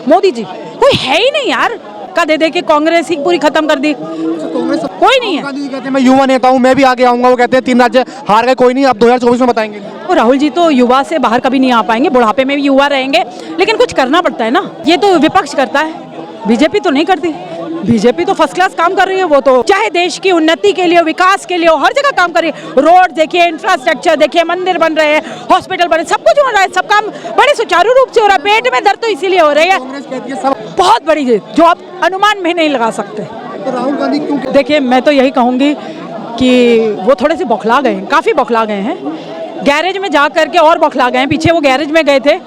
मोदी जी कोई है ही नहीं यार, का दे दे के कांग्रेस ही पूरी खत्म कर दी, कांग्रेस कोई नहीं है। गांधी जी कहते हैं मैं युवा नेता हूँ, मैं भी आगे आऊंगा। वो कहते हैं 3 राज्य हार गए, कोई नहीं, अब 2024 में बताएंगे। और राहुल जी तो युवा से बाहर कभी नहीं आ पाएंगे, बुढ़ापे में भी युवा रहेंगे, लेकिन कुछ करना पड़ता है ना। ये तो विपक्ष करता है, बीजेपी तो नहीं करती। बीजेपी तो फर्स्ट क्लास काम कर रही है, वो तो चाहे देश की उन्नति के लिए, विकास के लिए, हर जगह काम कर रही है। रोड देखिए, इंफ्रास्ट्रक्चर देखिए, मंदिर बन रहे हैं, हॉस्पिटल बन रहे, सब कुछ हो रहा है, सब काम बड़े सुचारू रूप से हो रहा है। पेट में दर्द तो इसीलिए हो रही है, कांग्रेस कहती है सब। बहुत बड़ी जीत जो आप अनुमान में नहीं लगा सकते। तो राहुल गांधी क्यों देखिए, मैं तो यही कहूँगी कि वो थोड़े से बौखला गए हैं, काफ़ी बौखला गए हैं। गैरेज में जा करके और बौखला गए हैं, पीछे वो गैरेज में गए थे,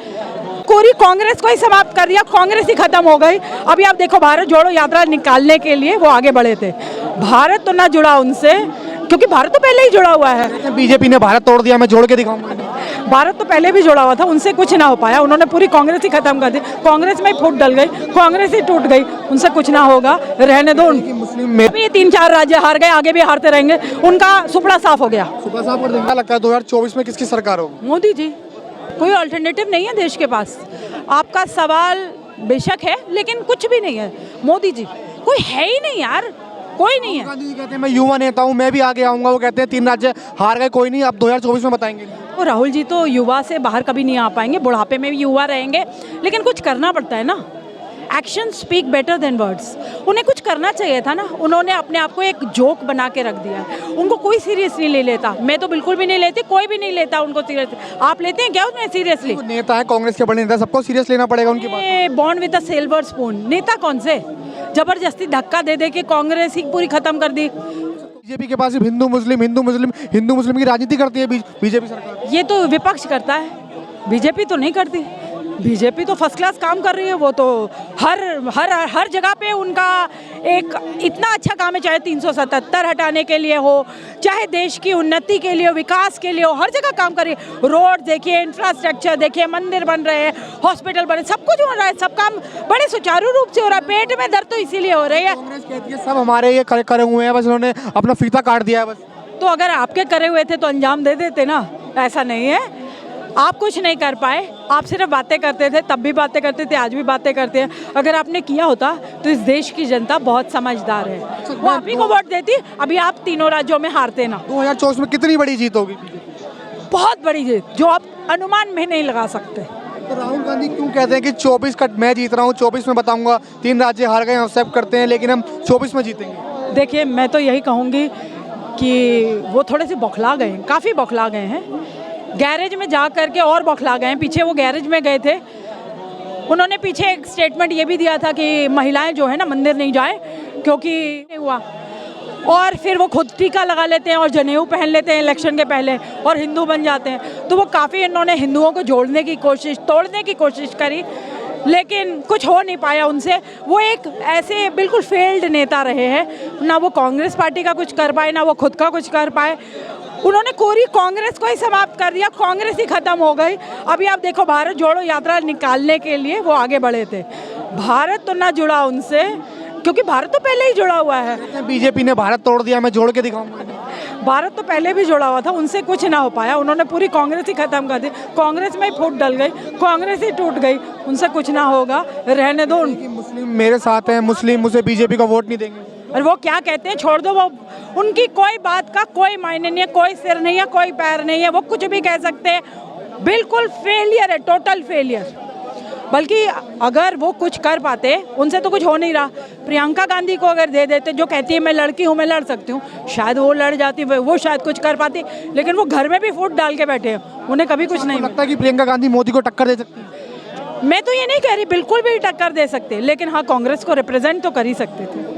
पूरी कांग्रेस को ही समाप्त कर दिया, कांग्रेस ही खत्म हो गई। अभी आप देखो, भारत जोड़ो यात्रा निकालने के लिए वो आगे बढ़े थे, भारत तो ना जुड़ा उनसे, क्योंकि भारत तो पहले ही जुड़ा हुआ है। बीजेपी ने भारत तोड़ दिया, मैं जोड़ के दिखाऊंगा। भारत तो पहले भी जुड़ा हुआ था, उनसे कुछ ना हो पाया, उन्होंने पूरी कांग्रेस ही खत्म कर दी, कांग्रेस में ही फूट डल गई, कांग्रेस ही टूट गई, उनसे कुछ ना होगा, रहने दो। मुस्लिम में अभी 3-4 राज्य हार गए, आगे भी हारते रहेंगे, उनका सुपड़ा साफ हो गया। सुबह साहब कर देंगे। लगता है 2024 में किसकी सरकार होगी? मोदी जी, कोई अल्टरनेटिव नहीं है देश के पास। आपका सवाल बेशक है, लेकिन कुछ भी नहीं है। मोदी जी कोई है ही नहीं यार, कोई नहीं है। गांधी जी कहते हैं मैं युवा नेता हूँ, मैं भी आगे आऊंगा। वो कहते हैं 3 राज्य हार गए, कोई नहीं, अब 2024 में बताएंगे। और राहुल जी तो युवा से बाहर कभी नहीं आ पाएंगे, बुढ़ापे में भी युवा रहेंगे, लेकिन कुछ करना पड़ता है ना। Action speak better than words. उन्हें कुछ करना चाहिए था ना, उन्होंने अपने आप को एक जोक बना के रख दिया है। उनको कोई सीरियस नहीं ले लेता, मैं तो बिल्कुल भी नहीं लेती, कोई भी नहीं लेता उनको सीरियसली। आप लेते हैं क्या उन्हें सीरियसली? वो नेता है, कांग्रेस के बड़े नेता, सबको सीरियस लेना पड़ेगा उनकी बात। Born with a silver spoon. नेता कौन से? जबरदस्ती धक्का दे दे के कांग्रेस ही पूरी खत्म कर दी। बीजेपी के पास हिंदू मुस्लिम की राजनीति करती है बीजेपी सरकार। ये तो विपक्ष करता है, बीजेपी तो नहीं करती। बीजेपी तो फर्स्ट क्लास काम कर रही है, वो तो हर जगह पे उनका एक इतना अच्छा काम है, चाहे 377 हटाने के लिए हो, चाहे देश की उन्नति के लिए, विकास के लिए हो, हर जगह काम कर रही है। रोड देखिए, इंफ्रास्ट्रक्चर देखिए, मंदिर बन रहे हैं, हॉस्पिटल बन रहे, सब कुछ हो रहा है, सब काम बड़े सुचारू रूप से हो रहा है। पेट में दर्द तो इसीलिए हो रही है। कांग्रेस कहती है सब हमारे ये करे हुए हैं, बस उन्होंने अपना फीता काट दिया है बस। तो अगर आपके करे हुए थे तो अंजाम दे देते ना, ऐसा नहीं है। आप कुछ नहीं कर पाए, आप सिर्फ बातें करते थे, तब भी बातें करते थे, आज भी बातें करते हैं। अगर आपने किया होता तो इस देश की जनता बहुत समझदार है, वो आप ही को वोट देती। अभी आप तीनों राज्यों में हारते ना। 2024 में कितनी बड़ी जीत होगी? बहुत बड़ी जीत जो आप अनुमान में नहीं लगा सकते। तो राहुल गांधी क्यों कहते हैं कि 24 का मैं जीत रहा हूँ, 24 में बताऊंगा, 3 राज्य हार गए, एक्सेप्ट करते हैं, लेकिन हम 24 में जीतेंगे? देखिए, मैं तो यही कहूँगी कि वो थोड़े से बौखला गए हैं, काफ़ी बौखला गए हैं। गैरेज में जा करके और बौखला गए हैं, पीछे वो गैरेज में गए थे, उन्होंने पीछे एक स्टेटमेंट ये भी दिया था कि महिलाएं जो है ना मंदिर नहीं जाए, क्योंकि नहीं हुआ। और फिर वो खुद टीका लगा लेते हैं और जनेऊ पहन लेते हैं इलेक्शन के पहले और हिंदू बन जाते हैं। तो वो काफ़ी इन्होंने हिंदुओं को जोड़ने की कोशिश, तोड़ने की कोशिश करी, लेकिन कुछ हो नहीं पाया उनसे। वो एक ऐसे बिल्कुल फेल्ड नेता रहे हैं, ना वो कांग्रेस पार्टी का कुछ कर पाए, ना वो खुद का कुछ कर पाए। उन्होंने पूरी कांग्रेस को ही समाप्त कर दिया, कांग्रेस ही खत्म हो गई। अभी आप देखो, भारत जोड़ो यात्रा निकालने के लिए वो आगे बढ़े थे, भारत तो ना जुड़ा उनसे, क्योंकि भारत तो पहले ही जुड़ा हुआ है। बीजेपी ने भारत तोड़ दिया, मैं जोड़ के दिखाऊंगा। भारत तो पहले भी जुड़ा हुआ था, उनसे कुछ ना हो पाया, उन्होंने पूरी कांग्रेस ही खत्म कर दी, कांग्रेस में ही फूट डल गई, कांग्रेस ही टूट गई, उनसे कुछ ना होगा, रहने दो। मुस्लिम मेरे साथ हैं, मुस्लिम मुझे बीजेपी का वोट नहीं देंगे। और वो क्या कहते हैं, छोड़ दो, वो उनकी कोई बात का कोई मायने नहीं है, कोई सिर नहीं है, कोई पैर नहीं है, वो कुछ भी कह सकते हैं। बिल्कुल फेलियर है, टोटल फेलियर। बल्कि अगर वो कुछ कर पाते, उनसे तो कुछ हो नहीं रहा। प्रियंका गांधी को अगर दे देते, जो कहती है मैं लड़की हूँ, मैं लड़ सकती हूँ, शायद वो लड़ जाती, वो शायद कुछ कर पाती, लेकिन वो घर में भी फूट डाल के बैठे हैं, उन्हें कभी कुछ नहीं लगता कि प्रियंका गांधी मोदी को टक्कर दे सकती है? मैं तो ये नहीं कह रही बिल्कुल भी टक्कर दे सकते, लेकिन हाँ, कांग्रेस को रिप्रेजेंट तो कर ही सकते थे।